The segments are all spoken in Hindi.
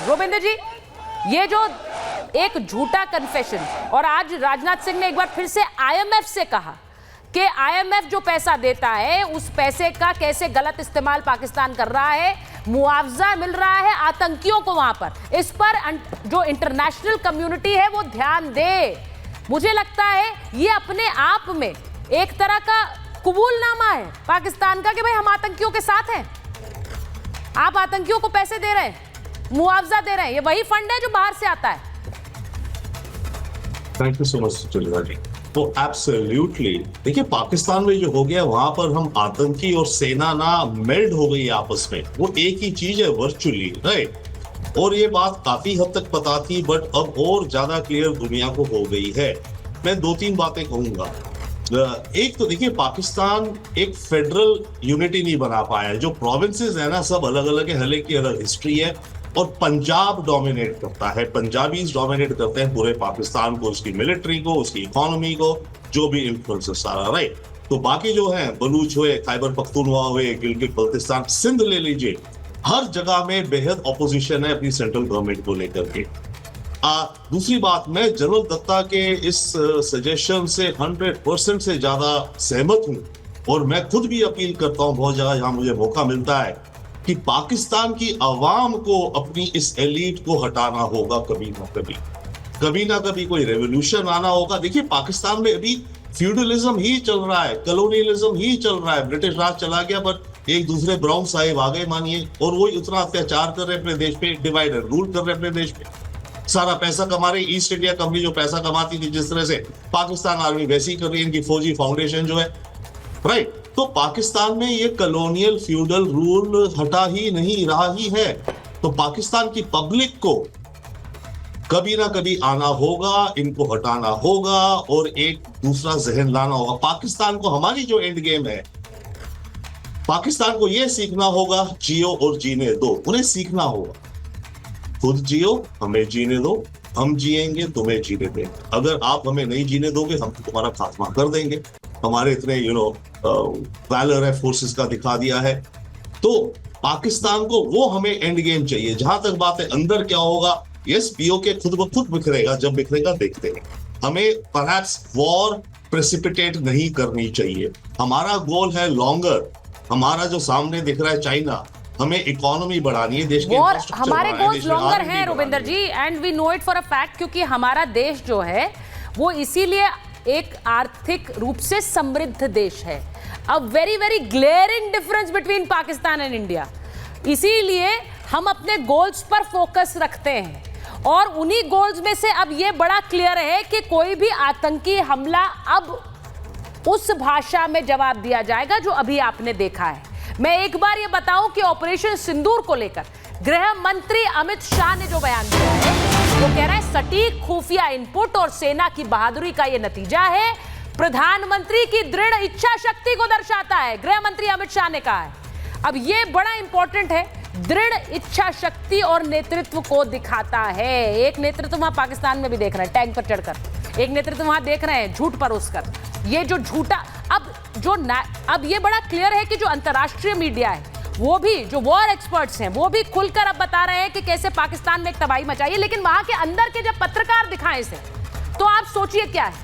रोबिंदर जी, ये जो एक झूठा कन्फेशन, और आज राजनाथ सिंह ने एक बार फिर से आईएमएफ से कहा कि आईएमएफ जो पैसा देता है उस पैसे का कैसे गलत इस्तेमाल पाकिस्तान कर रहा है, मुआवजा मिल रहा है आतंकियों को वहां पर। इस पर जो इंटरनेशनल कम्युनिटी है वो ध्यान दे। मुझे लगता है ये अपने आप में एक तरह का कबूलनामा है पाकिस्तान का कि भाई हम आतंकियों के साथ हैं, आप आतंकियों को पैसे दे रहे हैं, मुआवजा दे रहे हैं, ये वही फंड है जो बाहर से आता है। Thank you so much Suchitra ji. तो एब्सोल्युटली देखिए, पाकिस्तान में जो हो गया वहां पर हम आतंकी और सेना ना मेल्ड हो गई आपस में, वो एक ही चीज है वर्चुअली, राइट। और ये बात काफी हद तक पता थी, बट अब और ज्यादा क्लियर दुनिया को हो गई है। मैं दो तीन बातें कहूंगा। एक तो देखिए, पाकिस्तान एक फेडरल यूनिटी नहीं बना पाया है। जो प्रोविंसेस है ना, सब अलग अलग है, हर एक की अलग हिस्ट्री है, और पंजाब डोमिनेट करता है, पंजाबीज डोमिनेट करते हैं पूरे पाकिस्तान को, उसकी मिलिट्री को, उसकी इकोनॉमी को, जो भी इन्फ्लुएंसेस सारा, राइट। तो बाकी जो है, बलूच हुए, खैबर पख्तूनख्वा हुए, गिलगित बल्तिस्तान, सिंध ले लीजिए, हर जगह में बेहद ऑपोजिशन है अपनी सेंट्रल गवर्नमेंट को लेकर के। दूसरी बात, मैं जनरल दत्ता के इस सजेशन से 100% से ज्यादा सहमत हूं, और मैं खुद भी अपील करता हूं बहुत जगह जहां मुझे मौका मिलता है कि पाकिस्तान की आवाम को अपनी इस एलीट को हटाना होगा। कभी ना कभी कोई रेवोल्यूशन आना होगा। देखिए, पाकिस्तान में अभी फ्यूडलिज्म ही चल रहा है, कॉलोनियलिज्म ही चल रहा है। ब्रिटिश राज चला गया, बट एक दूसरे ब्राउन साहिब आ गए मानिए, और वो इतना अत्याचार कर रहे अपने देश पे, डिवाइड एंड रूल कर रहे अपने देश पे, सारा पैसा कमा रही। ईस्ट इंडिया कंपनी जो पैसा कमाती थी जिस तरह से, पाकिस्तान आर्मी वैसी कर रही है, इनकी फौजी फाउंडेशन जो है, राइट। तो पाकिस्तान में ये कॉलोनियल फ्यूडल रूल हटा ही नहीं रहा ही है। तो पाकिस्तान की पब्लिक को कभी ना कभी आना होगा, इनको हटाना होगा, और एक दूसरा जहन लाना होगा। पाकिस्तान को, हमारी जो एंड गेम है, पाकिस्तान को यह सीखना होगा, जियो और जीने दो। उन्हें सीखना होगा, खुद जियो, हमें जीने दो, हम जिएंगे, तुम्हें जीने देंगे। अगर आप हमें नहीं जीने दोगे, हम तुम्हारा खात्मा कर देंगे। हमारे इतने वैलर है, फोर्सेस का दिखा दिया है। तो पाकिस्तान को वो हमें एंड गेम चाहिए। जहां तक बात है अंदर क्या होगा, यस, पीओके खुद ब खुद बिखरेगा, जब बिखरेगा देखते हैं। हमें परहैप्स वॉर प्रेसिपिटेट नहीं करनी चाहिए। हमारा गोल है लॉन्गर। हमारा जो सामने दिख रहा है चाइना, हमें इकोनॉमी बढ़ानी है, देश के हमारे गोल्स लॉन्गर हैं Robinder ji, and we know it for a fact, क्योंकि हमारा देश जो है वो इसीलिए एक आर्थिक रूप से समृद्ध देश है। A very very glaring difference between Pakistan and India. इसीलिए हम अपने गोल्स पर फोकस रखते हैं, और उन्हीं गोल्स में से अब ये बड़ा क्लियर है कि कोई भी आतंकी हमला अब उस भाषा में जवाब दिया जाएगा जो अभी आपने देखा है। मैं एक बार ये बताऊं कि ऑपरेशन सिंदूर को लेकर गृह मंत्री अमित शाह ने जो बयान दिया है, वो कह रहा है सटीक खुफिया इनपुट और सेना की बहादुरी का ये नतीजा है, प्रधानमंत्री की दृढ़ इच्छा शक्ति को दर्शाता है, गृह मंत्री अमित शाह ने कहा है। अब ये बड़ा इंपॉर्टेंट है, दृढ़ इच्छा शक्ति और नेतृत्व को दिखाता है। एक नेतृत्व वहां पाकिस्तान में भी देख रहे हैं टैंक पर चढ़कर, एक नेतृत्व वहां देख रहे हैं झूठ परोसकर। ये जो झूठा अब ये बड़ा क्लियर है कि जो अंतर्राष्ट्रीय मीडिया है, वो भी जो वॉर एक्सपर्ट्स हैं, वो भी खुलकर अब बता रहे हैं कि कैसे पाकिस्तान में एक तबाही मचाई है। लेकिन वहां के अंदर के जब पत्रकार दिखाएं इसे, तो आप सोचिए क्या है।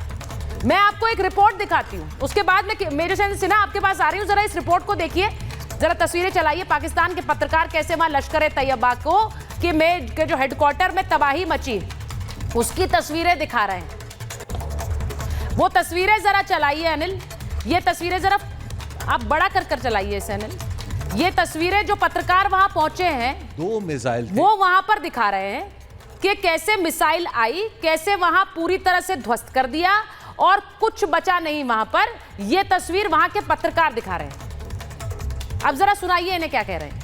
मैं आपको एक रिपोर्ट दिखाती हूं, उसके बाद में मेजर शैलेंद्र सिन्हा आपके पास आ रही हूं। जरा इस रिपोर्ट को देखिए, जरा तस्वीरें चलाइए। पाकिस्तान के पत्रकार कैसे वहां लश्कर-ए-तैयबा को के जो हेडक्वार्टर में तबाही मची, उसकी तस्वीरें दिखा रहे हैं। वो तस्वीरें जरा चलाइए अनिल, ये तस्वीरें जरा आप बड़ा कर चलाइए इसे अनिल। ये तस्वीरें जो पत्रकार वहां पहुंचे हैं, 2 मिसाइल वो वहां पर दिखा रहे हैं कि कैसे मिसाइल आई, कैसे वहां पूरी तरह से ध्वस्त कर दिया, और कुछ बचा नहीं वहां पर। ये तस्वीर वहां के पत्रकार दिखा रहे हैं। अब जरा सुनाइए इन्हें क्या कह रहे हैं।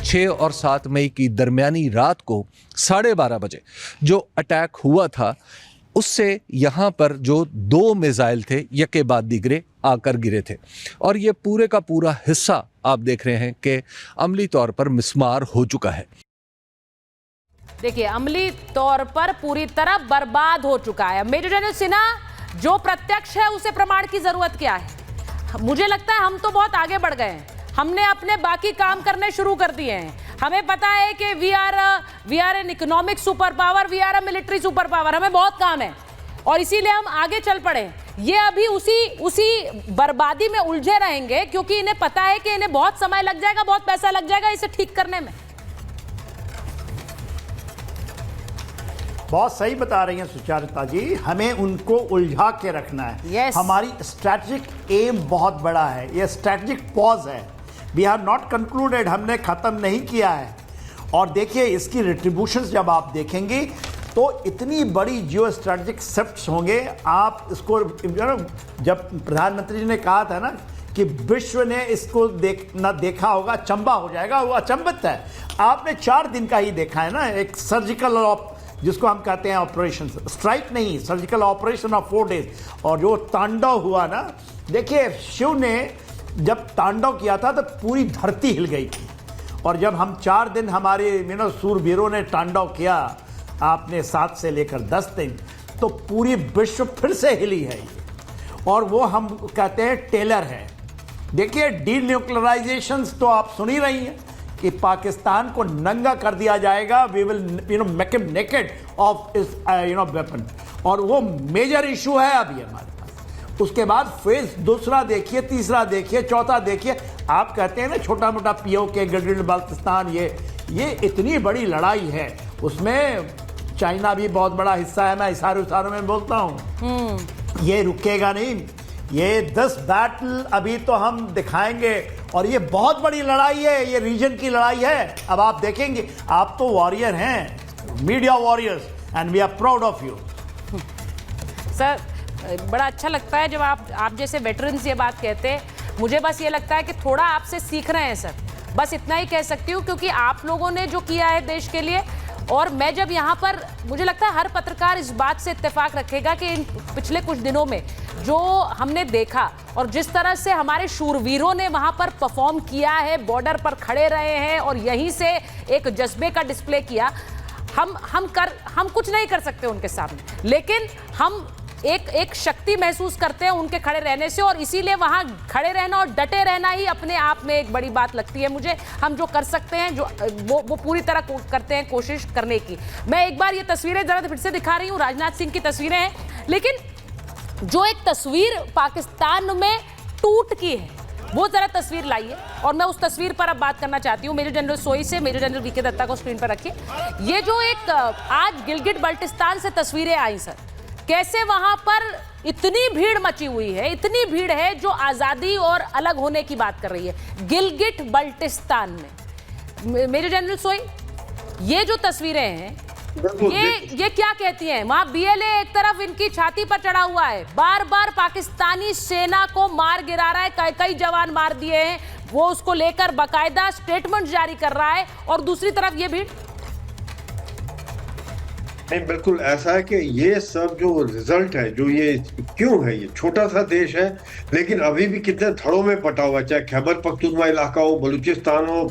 6 और 7 मई की दरमियानी रात को 12:30 बजे जो अटैक हुआ था, उससे यहाँ पर जो 2 मिसाइल थे यके बाद दीगरे आकर गिरे थे, और ये पूरे का पूरा हिस्सा आप देख रहे हैं कि अमली तौर पर मिस्मार हो चुका है। देखिए, अमली तौर पर पूरी तरह बर्बाद हो चुका है। मेजर जनरल सिन्हा, जो प्रत्यक्ष है उसे प्रमाण की जरूरत क्या है? मुझे लगता है हम तो बहुत आगे बढ़ गए हैं, हमने अपने बाकी काम करने शुरू कर दिए हैं। हमें पता है कि we are we are an economic super power, we are a military super power, हमें बहुत काम है और इसीलिए हम आगे चल पड़े। ये अभी उसी बर्बादी में उलझे रहेंगे क्योंकि इन्हें पता है कि इन्हें बहुत समय लग जाएगा, बहुत पैसा लग जाएगा इसे ठीक करने में। बहुत सही बता रही हैं सुचारिता जी, हमें उनको उलझा के रखना है। Yes. हमारी स्ट्रैटेजिक एम बहुत बड़ा है, ये स्ट्रैटेजिक पॉज है, वी आर नॉट कंक्लूडेड, हमने ख़त्म नहीं किया है। और देखिए इसकी रिट्रीब्यूशंस जब आप देखेंगे तो इतनी बड़ी जियो स्ट्रैटेजिक शिफ्ट्स होंगे। आप इसको जब प्रधानमंत्री जी ने कहा था ना कि विश्व ने इसको देखा होगा, अचंबा हो जाएगा, वो अचंभित है। आपने 4 दिन का ही देखा है ना, एक सर्जिकल जिसको हम कहते हैं ऑपरेशन, स्ट्राइक नहीं, सर्जिकल ऑपरेशन ऑफ 4 डेज। और जो तांडव हुआ ना, देखिए शिव ने जब तांडव किया था तो पूरी धरती हिल गई थी। और जब हम 4 दिन हमारे सूरवीरों ने तांडव किया, आपने 7 से लेकर 10 दिन, तो पूरी विश्व फिर से हिली है ये। और वो हम कहते हैं टेलर है। देखिए डीन्यूक्लियराइजेशन तो आप सुन ही रही हैं कि पाकिस्तान को नंगा कर दिया जाएगा, we will make him naked of इस वेपन। और वो मेजर इशू है अभी हमारे पास। उसके बाद फेज दूसरा देखिए, तीसरा देखिए, चौथा देखिए। आप कहते हैं ना छोटा मोटा पीओके, गिलगिट बाल्टिस्तान, ये इतनी बड़ी लड़ाई है, उसमें चाइना भी बहुत बड़ा हिस्सा है। मैं इशारों में बोलता हूँ, ये रुकेगा नहीं। ये 10 बैटल अभी तो हम दिखाएंगे और ये बहुत बड़ी लड़ाई है, ये रीजन की लड़ाई है। अब आप देखेंगे, आप तो वॉरियर हैं, media warriors, and we are proud of you. Sir बड़ा अच्छा लगता है जब आप जैसे वेटरन्स ये बात कहते हैं। मुझे बस ये लगता है कि थोड़ा आपसे सीख रहे हैं सर, बस इतना ही कह सकती हूँ, क्योंकि आप लोगों ने जो किया है देश के लिए। और मैं जब यहाँ पर, मुझे लगता है हर पत्रकार इस बात से इत्तेफाक रखेगा कि इन पिछले कुछ दिनों में जो हमने देखा और जिस तरह से हमारे शूरवीरों ने वहाँ पर परफॉर्म किया है, बॉर्डर पर खड़े रहे हैं और यहीं से एक जज्बे का डिस्प्ले किया, हम कुछ नहीं कर सकते उनके सामने, लेकिन हम एक शक्ति महसूस करते हैं उनके खड़े रहने से। और इसीलिए वहां खड़े रहना और डटे रहना ही अपने आप में एक बड़ी बात लगती है मुझे। हम जो कर सकते हैं, जो वो पूरी तरह करते हैं कोशिश करने की। मैं एक बार ये तस्वीरें जरा फिर से दिखा रही हूँ, राजनाथ सिंह की तस्वीरें हैं, लेकिन जो एक तस्वीर पाकिस्तान में टूट की है वो जरा तस्वीर लाइए। और मैं उस तस्वीर पर अब बात करना चाहती हूँ। मेजर जनरल सोई से मेजर जनरल वीके दत्ता को स्क्रीन पर रखिए। ये जो एक आज गिलगिट बाल्टिस्तान से तस्वीरें आई सर, कैसे वहां पर इतनी भीड़ मची हुई है, इतनी भीड़ है जो आजादी और अलग होने की बात कर रही है गिलगिट बाल्टिस्तान में। मेजर जनरल सोई, ये जो तस्वीरें हैं ये क्या कहती हैं? वहां बीएलए एक तरफ इनकी छाती पर चढ़ा हुआ है, बार बार पाकिस्तानी सेना को मार गिरा रहा है, कई जवान मार दिए हैं, वो उसको लेकर बाकायदा स्टेटमेंट जारी कर रहा है, और दूसरी तरफ ये भीड़। नहीं, बिल्कुल ऐसा है कि ये सब जो रिजल्ट है, जो ये क्यों है, ये छोटा सा देश है लेकिन अभी भी कितने धड़ों में बटा हुआ है, चाहे खैबर पख्तूनख्वा इलाका हो, बलूचिस्तान हो,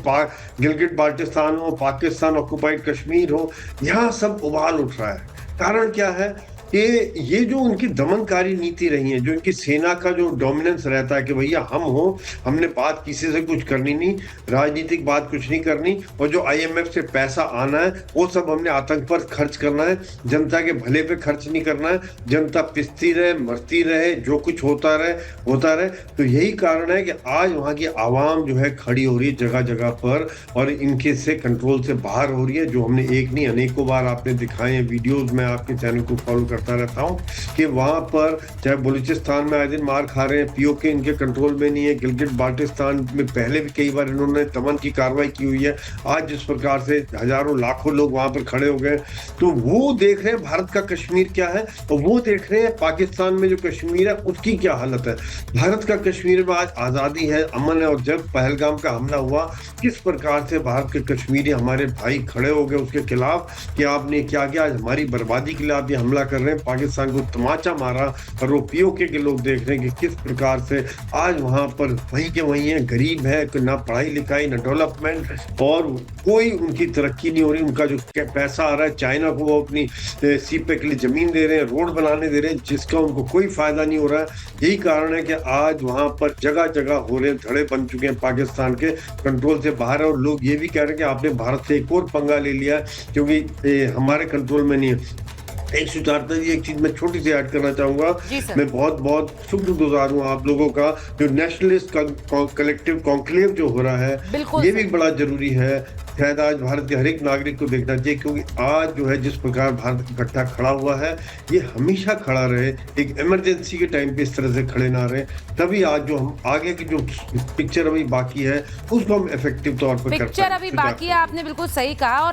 गिलगिट बाल्टिस्तान हो, पाकिस्तान ऑक्युपाइड कश्मीर हो, यहाँ सब उबाल उठ रहा है। कारण क्या है कि ये जो उनकी दमनकारी नीति रही है, जो इनकी सेना का जो डोमिनेंस रहता है कि भैया हम हो, हमने बात किसी से कुछ करनी नहीं, राजनीतिक बात कुछ नहीं करनी, और जो IMF से पैसा आना है वो सब हमने आतंक पर खर्च करना है, जनता के भले पे खर्च नहीं करना है, जनता पिसती रहे, मरती रहे, जो कुछ होता रहे। तो यही कारण है कि आज वहाँ की आवाम जो है खड़ी हो रही है जगह जगह पर, और इनके से कंट्रोल से बाहर हो रही है, जो हमने एक नहीं अनेकों बार आपने दिखाए हैं वीडियोज में, आपके चैनल को फॉलो करता रहता हूं कि वहां पर चाहे बलूचिस्तान में आए दिन मार खा रहे हैं, पीओके इनके कंट्रोल में नहीं है, गिलगिट बाल्टिस्तान में पहले भी कई बार इन्होंने दमन की कार्रवाई की हुई है। आज जिस प्रकार से हजारों लाखों लोग वहां पर खड़े हो गए, तो वो देख रहे हैं भारत का कश्मीर क्या है, और वो देख रहे हैं पाकिस्तान में जो कश्मीर है उसकी क्या हालत है। भारत का कश्मीर में आज आजादी है, अमन है, और जब पहलगाम का हमला हुआ, किस प्रकार से भारत के कश्मीरी हमारे भाई खड़े हो गए उसके खिलाफ कि आपने क्या किया, आज हमारी बर्बादी के लिए आप ये हमला कर रहे हैं। ने पाकिस्तान को तमाचा मारा और वो पीओके के लोग देख रहे हैं कि किस प्रकार से आज वहां पर वहीं के वहीं है, गरीब है, ना पढ़ाई लिखाई ना डेवलपमेंट, और कोई उनकी तरक्की नहीं हो रही। उनका जो पैसा आ रहा है चाइना को, वो अपनी सीपे के लिए जमीन दे रहे हैं, रोड बनाने दे रहे हैं, जिसका उनको कोई फायदा नहीं हो रहा है। यही कारण है कि आज वहां पर जगह जगह हो रहे धड़े बन चुके हैं, पाकिस्तान के कंट्रोल से बाहर है। और लोग ये भी कह रहे हैं कि आपने भारत से एक और पंगा ले लिया क्योंकि हमारे कंट्रोल में नहीं है। एक सुचारता जी, एक चीज मैं छोटी सी ऐड करना चाहूंगा। मैं बहुत बहुत शुक्रगुजार हूँ आप लोगों का, जो नेशनलिस्ट का कलेक्टिव कॉन्क्लेव जो हो रहा है, ये भी बड़ा जरूरी है। शायद आज भारत के हर एक नागरिक को देखना चाहिए, क्योंकि आज जो है जिस प्रकार भारत इकट्ठा खड़ा हुआ है, ये हमेशा खड़ा रहे, एक इमरजेंसी के टाइम पे इस तरह से खड़े ना रहे, तभी आज जो हम आगे की जो पिक्चर अभी बाकी है उसको हम इफेक्टिव तौर पर पिक्चर अभी बाकी है। आपने बिल्कुल सही कहा। और